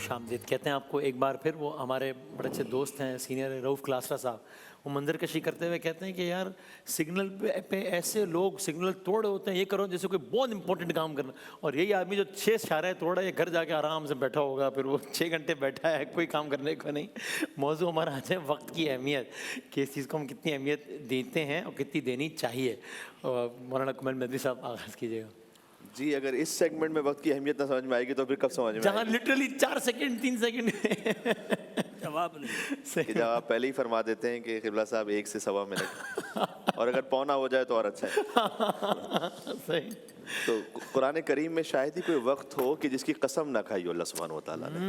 خوش آمدید کہتے ہیں آپ کو ایک بار پھر. وہ ہمارے بڑے اچھے دوست ہیں, سینئر رؤف کلاسرا صاحب. وہ منظر کشی کرتے ہوئے کہتے ہیں کہ یار سگنل پہ ایسے لوگ سگنل توڑے ہوتے ہیں, یہ کرو جیسے کوئی بہت امپورٹنٹ کام کرنا, اور یہی آدمی جو 6 اشارے توڑا ہے, یہ گھر جا کے آرام سے بیٹھا ہوگا, پھر وہ 6 گھنٹے بیٹھا ہے, کوئی کام کرنے کو نہیں. موضوع ہمارا آج ہے وقت کی اہمیت, کہ اس چیز کو ہم کتنی اہمیت دیتے ہیں اور کتنی دینی چاہیے. مولانا کمل مدنی صاحب آغاز کیجیے گا. جی, اگر اس سیگمنٹ میں وقت کی اہمیت نہ سمجھ میں آئے گی تو پھر کب سمجھ میں جہاں آئے گی؟ لٹرلی 4 سیکنڈ 3 سیکنڈ جواب نہیں. کہ جب آپ پہلے ہی فرما دیتے ہیں کہ قبلہ صاحب 1 سے 1.25 منٹ, اور اگر پونا ہو جائے تو اور اچھا ہے. صحیح. تو قرآن کریم میں شاید ہی کوئی وقت ہو کہ جس کی قسم نہ کھائی ہو اللہ سبحانہ و تعالیٰ نے.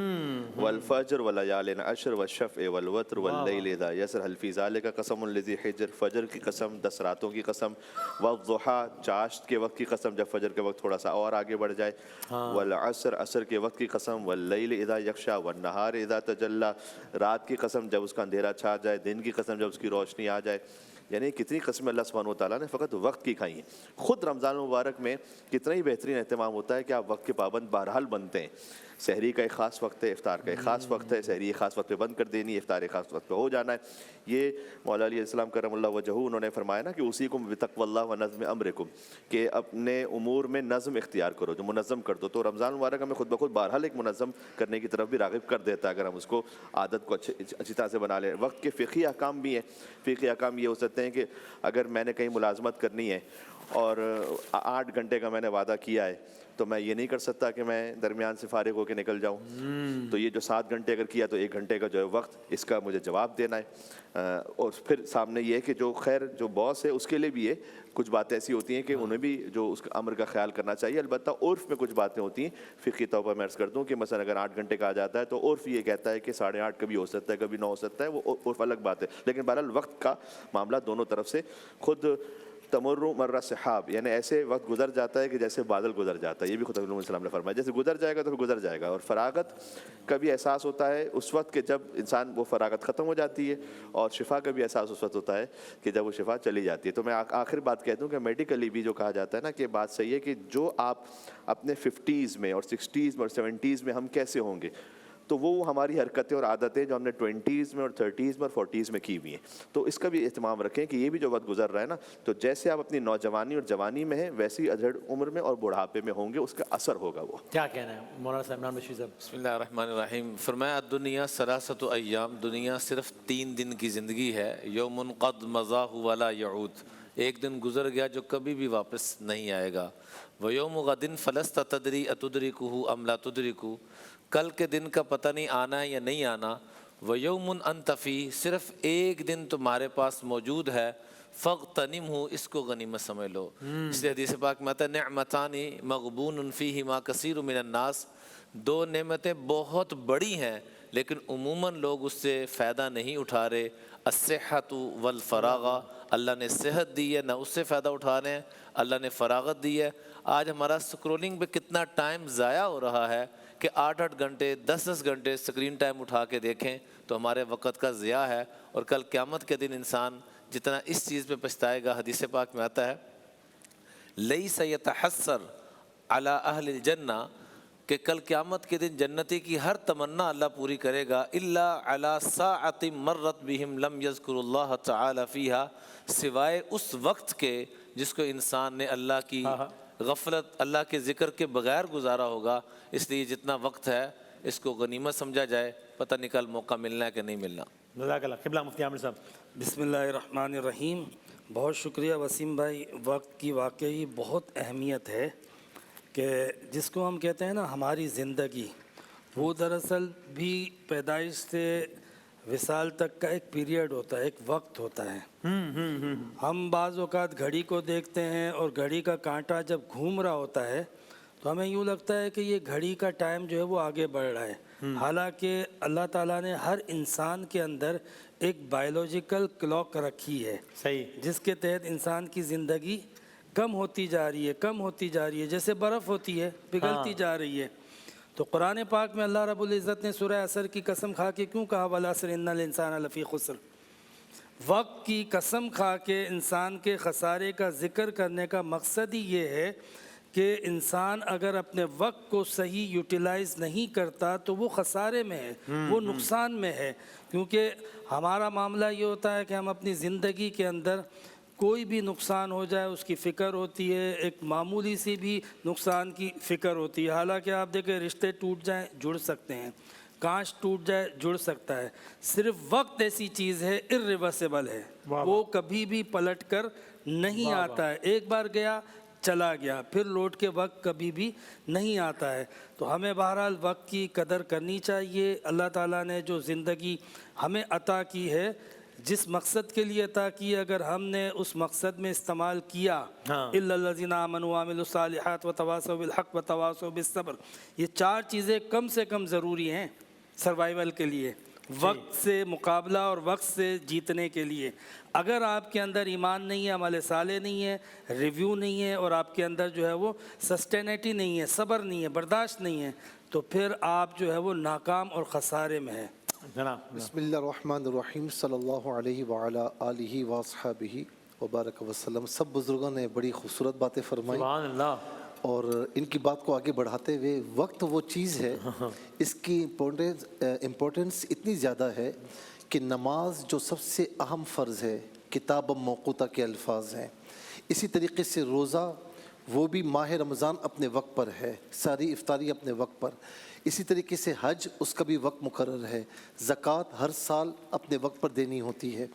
والفجر وليال عشر والشفع والوتر واللیل اذا یسر هل فی ذلک قسم لذی حجر, فجر کی قسم, 10 راتوں کی قسم, والضحیٰ چاشت کے وقت کی قسم جب فجر کے وقت تھوڑا سا اور آگے بڑھ جائے, والعصر عصر کے وقت کی قسم, واللیل اذا یغشی والنہار اذا تجلی رات کی قسم جب اس کا اندھیرا چھا جائے, دن کی قسم جب اس کی روشنی آ جائے. یعنی کتنی قسمیں اللہ سبحانہ و تعالیٰ نے فقط وقت کی کھائی ہیں. خود رمضان المبارک میں کتنا ہی بہترین اہتمام ہوتا ہے کہ آپ وقت کے پابند بہرحال بنتے ہیں. سحری کا ایک خاص وقت ہے, افطار کا ایک خاص وقت ہے, سحری ایک خاص وقت پہ بند کر دینی ہے, افطار ایک خاص وقت پہ ہو جانا ہے. یہ مولا علیہ السلام کرم اللہ وجہہ انہوں نے فرمایا نا کہ اسی بتقوی اللہ و نظم امرکم, کہ اپنے امور میں نظم اختیار کرو, جو منظم کر دو. تو رمضان المبارک ہمیں خود بخود بہرحال ایک منظم کرنے کی طرف بھی راغب کر دیتا ہے اگر ہم اس کو عادت کو اچھی طرح سے بنا لیں. وقت کے فقہی احکام بھی ہیں. فقہی احکام یہ ہو سکتے ہیں کہ اگر میں نے کہیں ملازمت کرنی ہے اور 8 گھنٹے کا میں نے وعدہ کیا ہے, تو میں یہ نہیں کر سکتا کہ میں درمیان سے فارغ ہو کے نکل جاؤں. تو یہ جو 7 گھنٹے اگر کیا تو 1 گھنٹے کا جو ہے وقت, اس کا مجھے جواب دینا ہے. اور پھر سامنے یہ ہے کہ جو خیر جو باس ہے اس کے لیے بھی ہے, کچھ باتیں ایسی ہوتی ہیں کہ انہیں بھی جو اس امر کا خیال کرنا چاہیے. البتہ عرف میں کچھ باتیں ہوتی ہیں فقہی طور پر میں عرض کر دوں کہ مثلا اگر 8 گھنٹے کا آ جاتا ہے تو عرف یہ کہتا ہے کہ 8:30 کبھی ہو سکتا ہے, کبھی 9 ہو سکتا ہے, وہ عرف الگ بات ہے. لیکن بہرحال وقت کا معاملہ دونوں طرف سے خود تمر مر سحاب, یعنی ایسے وقت گزر جاتا ہے کہ جیسے بادل گزر جاتا ہے. یہ بھی خود علیہ السلام نے فرمایا, جیسے گزر جائے گا تو گزر جائے گا. اور فراغت کا بھی احساس ہوتا ہے اس وقت کہ جب انسان وہ فراغت ختم ہو جاتی ہے, اور شفا کا بھی احساس اس وقت ہوتا ہے کہ جب وہ شفا چلی جاتی ہے. تو میں آخر بات کہتا ہوں کہ میڈیکلی بھی جو کہا جاتا ہے نا کہ بات صحیح ہے کہ جو آپ اپنے 50s میں اور 60s میں اور 70s میں ہم کیسے ہوں گے, تو وہ ہماری حرکتیں اور عادتیں جو ہم نے 20s میں اور 30s میں اور 40s میں کی ہوئی ہیں. تو اس کا بھی اہتمام رکھیں کہ یہ بھی جو وقت گزر رہا ہے نا, تو جیسے آپ اپنی نوجوانی اور جوانی میں ہیں ویسے ہی ادھیڑ عمر میں اور بڑھاپے میں ہوں گے, اس کا اثر ہوگا. وہ کیا کہنا ہے مولانا صاحب عمران بشیر صاحب؟ بسم اللہ الرحمن الرحیم. فرمایا دنیا ثلاثۃ ایام, دنیا صرف 3 دن کی زندگی ہے. یوم قد مضى ولا يعود, ایک دن گزر گیا جو کبھی بھی واپس نہیں آئے گا. ویوم غد فلست تدری اتدرکہ ام لا تدرکہ, کل کے دن کا پتہ نہیں آنا ہے یا نہیں آنا. ویوم انت فیہ, صرف ایک دن تمہارے پاس موجود ہے. فاغتنمہ, اس کو غنیمت سمجھ لو. اس لیے حدیث پاک میں آتا ہے نعمتان مغبون فیہما کثیر من الناس, 2 نعمتیں بہت بڑی ہیں لیکن عموماً لوگ اس سے فائدہ نہیں اٹھا رہے. الصحۃ والفراغ, اللہ نے صحت دی ہے نہ اس سے فائدہ اٹھا رہے ہیں, اللہ نے فراغت دی ہے. آج ہمارا سکرولنگ پہ کتنا ٹائم ضائع ہو رہا ہے کہ 8 گھنٹے 10 گھنٹے اسکرین ٹائم اٹھا کے دیکھیں تو ہمارے وقت کا ضیاع ہے. اور کل قیامت کے دن انسان جتنا اس چیز پہ پچھتائے گا, حدیث پاک میں آتا ہے لیس یتحسر علی اہل الجنہ, کہ کل قیامت کے دن جنتی کی ہر تمنا اللہ پوری کرے گا. الا علی ساعۃ مرت بہم لم یذکر اللہ تعالی فیہا, سوائے اس وقت کے جس کو انسان نے اللہ کی غفلت, اللہ کے ذکر کے بغیر گزارا ہوگا. اس لیے جتنا وقت ہے اس کو غنیمت سمجھا جائے, پتہ نہیں کل موقع ملنا ہے کہ نہیں ملنا. جزاک اللہ. قبلہ مفتی عامر صاحب. بسم اللہ الرحمن الرحیم. بہت شکریہ وسیم بھائی. وقت کی واقعی بہت اہمیت ہے کہ جس کو ہم کہتے ہیں نا ہماری زندگی, وہ دراصل بھی پیدائش سے وصال تک کا ایک پیریڈ ہوتا ہے, ایک وقت ہوتا ہے. ہم بعض اوقات گھڑی کو دیکھتے ہیں اور گھڑی کا کانٹا جب گھوم رہا ہوتا ہے تو ہمیں یوں لگتا ہے کہ یہ گھڑی کا ٹائم جو ہے وہ آگے بڑھ رہا ہے. حالانکہ اللہ تعالیٰ نے ہر انسان کے اندر ایک بائیولوجیکل کلاک رکھی ہے, صحیح, جس کے تحت انسان کی زندگی کم ہوتی جا رہی ہے, کم ہوتی جا رہی ہے, جیسے برف ہوتی ہے پگھلتی جا رہی ہے. تو قرآن پاک میں اللہ رب العزت نے سورہ عصر کی قسم کھا کے کیوں کہا والعصر ان الانسان لفی خسر, وقت کی قسم کھا کے انسان کے خسارے کا ذکر کرنے کا مقصد ہی یہ ہے کہ انسان اگر اپنے وقت کو صحیح یوٹیلائز نہیں کرتا تو وہ خسارے میں ہے، وہ نقصان میں ہے. کیونکہ ہمارا معاملہ یہ ہوتا ہے کہ ہم اپنی زندگی کے اندر کوئی بھی نقصان ہو جائے اس کی فکر ہوتی ہے، ایک معمولی سی بھی نقصان کی فکر ہوتی ہے. حالانکہ آپ دیکھیں رشتے ٹوٹ جائیں جڑ سکتے ہیں، کانچ ٹوٹ جائے جڑ سکتا ہے. صرف وقت ایسی چیز ہے irreversible ہے، وہ کبھی بھی پلٹ کر نہیں آتا ہے. ایک بار گیا چلا گیا، پھر لوٹ کے وقت کبھی بھی نہیں آتا ہے. تو ہمیں بہرحال وقت کی قدر کرنی چاہیے. اللہ تعالیٰ نے جو زندگی ہمیں عطا کی ہے، جس مقصد کے لیے عطا کی، اگر ہم نے اس مقصد میں استعمال کیا، الا الذین آمنوا وعملوا الصالحات وتواصوا بالحق وتواصوا بالصبر، یہ 4 چیزیں کم سے کم ضروری ہیں سروائیول کے لیے، وقت سے مقابلہ اور وقت سے جیتنے کے لیے. اگر آپ کے اندر ایمان نہیں ہے، عمل صالح نہیں ہے، ریویو نہیں ہے، اور آپ کے اندر جو ہے وہ سسٹینیٹی نہیں ہے، صبر نہیں ہے، برداشت نہیں ہے، تو پھر آپ جو ہے وہ ناکام اور خسارے میں ہیں. جناب بسم اللہ الرحمن الرحیم. صلی اللہ علیہ وعلی آلہ واصحابہ وبارک وسلم. سب بزرگوں نے بڑی خوبصورت باتیں فرمائی، سبحان اللہ. اور ان کی بات کو آگے بڑھاتے ہوئے وقت وہ چیز ہے، اس کی امپورٹنس اتنی زیادہ ہے کہ نماز جو سب سے اہم فرض ہے، کتاب موقوتہ کے الفاظ ہیں. اسی طریقے سے روزہ وہ بھی ماہ رمضان اپنے وقت پر ہے، ساری افطاری اپنے وقت پر. اسی طریقے سے حج، اس کا بھی وقت مقرر ہے. زکوٰۃ ہر سال اپنے وقت پر دینی ہوتی ہے.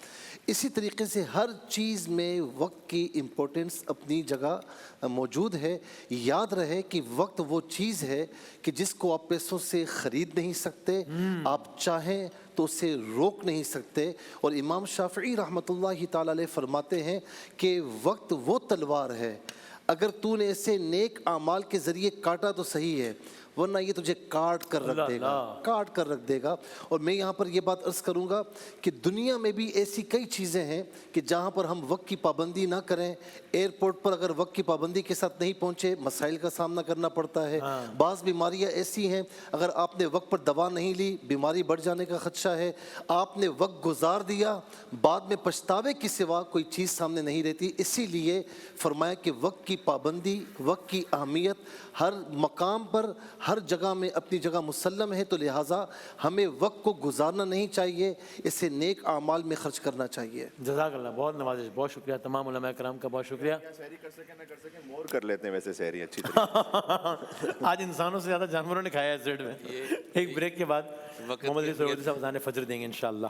اسی طریقے سے ہر چیز میں وقت کی امپورٹنس اپنی جگہ موجود ہے. یاد رہے کہ وقت وہ چیز ہے کہ جس کو آپ پیسوں سے خرید نہیں سکتے، آپ چاہیں تو اسے روک نہیں سکتے. اور امام شافعی رحمۃ اللہ تعالی علیہ فرماتے ہیں کہ وقت وہ تلوار ہے، اگر تو نے اسے نیک اعمال کے ذریعے کاٹا تو صحیح ہے، ورنہ یہ تجھے کاٹ کر رکھ دے گا، کاٹ کر رکھ دے گا. اور میں یہاں پر یہ بات عرض کروں گا کہ دنیا میں بھی ایسی کئی چیزیں ہیں کہ جہاں پر ہم وقت کی پابندی نہ کریں. ایئرپورٹ پر اگر وقت کی پابندی کے ساتھ نہیں پہنچے، مسائل کا سامنا کرنا پڑتا ہے. بعض بیماریاں ایسی ہیں، اگر آپ نے وقت پر دوا نہیں لی، بیماری بڑھ جانے کا خدشہ ہے. آپ نے وقت گزار دیا، بعد میں پچھتاوے کی سوا کوئی چیز سامنے نہیں رہتی. اسی لیے فرمایا کہ وقت کی پابندی، وقت کی اہمیت ہر مقام پر، ہر جگہ میں اپنی جگہ مسلم ہے. تو لہٰذا ہمیں وقت کو گزارنا نہیں چاہیے، اسے نیک اعمال میں خرچ کرنا چاہیے. جزاک اللہ، بہت نوازش، بہت شکریہ تمام علماء کرام کا، بہت شکریہ. سحری کر سکیں نہ کر سکیں، مور کر لیتے ہیں ویسے سحری اچھی طرح. آج انسانوں سے زیادہ جانوروں نے کھایا ہے زیڈ میں. ایک بریک کے بعد محمد علی سرور صاحب اذان فجر دیں گے انشاءاللہ.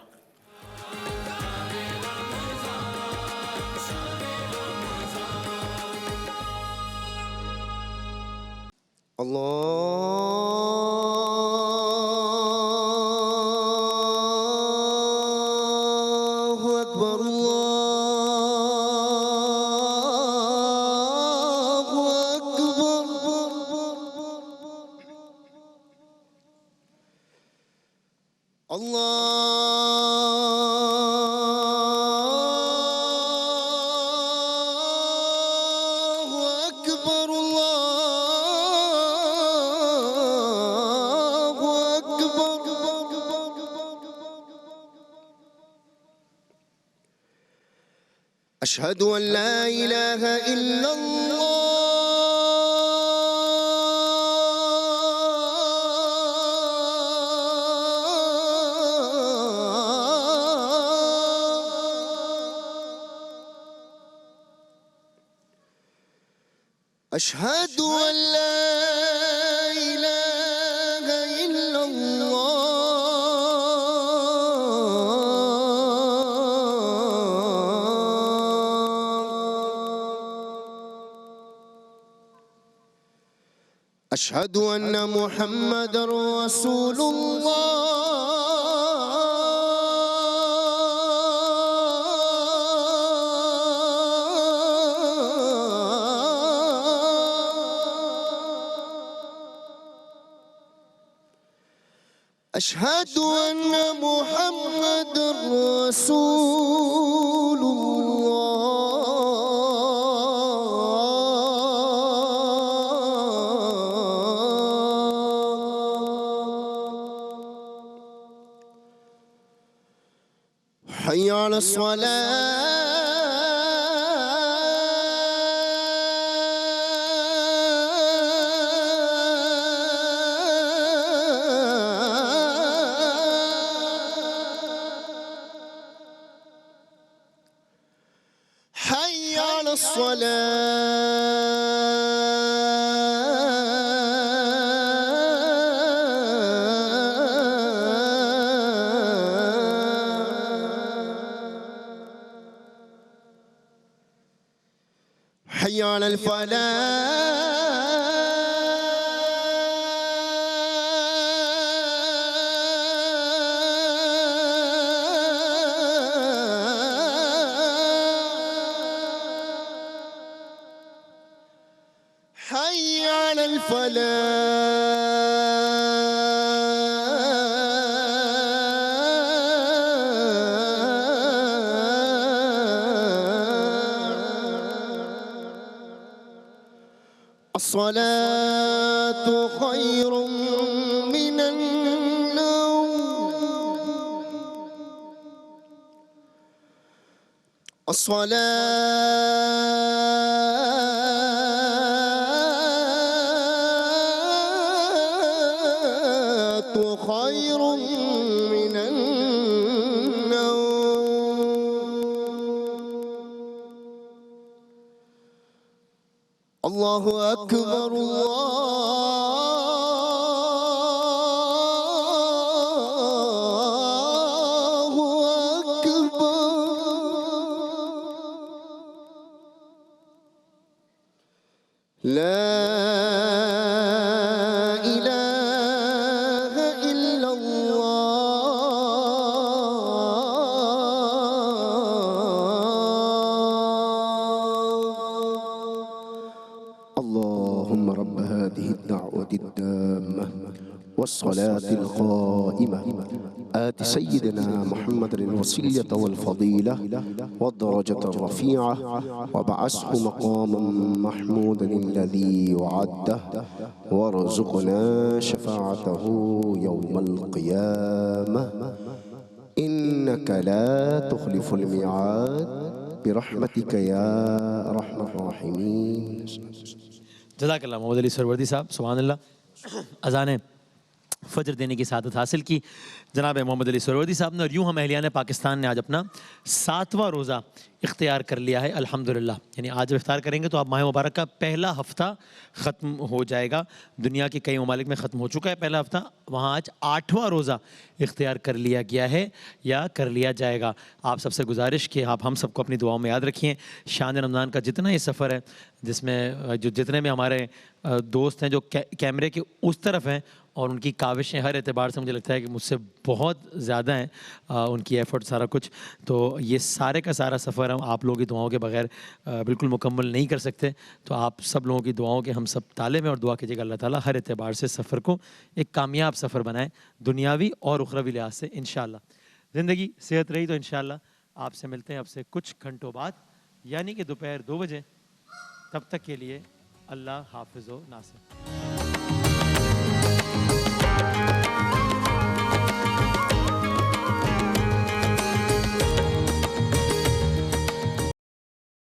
اللہ اکبر أشهد أن لا إله إلا الله أشهد أن لا إله إلا أشهد أن محمد رسول أشهد أن محمد رسول حي على الصلاة على الصلاة حي على الفلاح حي على الفلاح الصلاة خير من النوم الصلاة خير من النوم الله أكبر الله أكبر لا إله إلا الله اللهم رب هذه الدعوة التامة والصلاة القائمة آت سيدنا محمد الوسيلة والفضيلة والدرجة الرفيعة وابعثه مقاما محمودا الذي وعده وارزقنا شفاعته يوم القيامة إنك لا تخلف الميعاد برحمتك يا أرحم الراحمين. جزاک اللہ محمد علی سرورتی صاحب، سبحان اللہ. اذان فجر دینے کی سعادت حاصل کی جناب محمد علی سرورتی صاحب نے، اور یوں ہم اہلیان پاکستان نے آج اپنا 7واں روزہ اختیار کر لیا ہے الحمدللہ. یعنی آج جب افطار کریں گے تو اب ماہ مبارک کا پہلا ہفتہ ختم ہو جائے گا. دنیا کے کئی ممالک میں ختم ہو چکا ہے پہلا ہفتہ، وہاں آج 8واں روزہ اختیار کر لیا گیا ہے یا کر لیا جائے گا. آپ سب سے گزارش کہ آپ ہم سب کو اپنی دعاؤں میں یاد رکھیں. شان رمضان کا جتنا یہ سفر ہے، جس میں جتنے میں ہمارے دوست ہیں جو کیمرے کے اس طرف ہیں، اور ان کی کاوشیں ہر اعتبار سے مجھے لگتا ہے کہ مجھ سے بہت زیادہ ہیں ان کی ایفرٹ سارا کچھ، تو یہ سارے کا سارا سفر ہم آپ لوگوں کی دعاؤں کے بغیر بالکل مکمل نہیں کر سکتے. تو آپ سب لوگوں کی دعاؤں کے ہم سب طالب ہیں، اور دعا کیجیے گا اللہ تعالیٰ ہر اعتبار سے سفر کو ایک کامیاب سفر بنائے، دنیاوی اور اخروی لحاظ سے انشاءاللہ. زندگی صحت رہی تو انشاءاللہ آپ سے ملتے ہیں اب سے کچھ گھنٹوں بعد، یعنی کہ دوپہر 2 بجے. تب تک کے لیے اللہ حافظ و ناصر.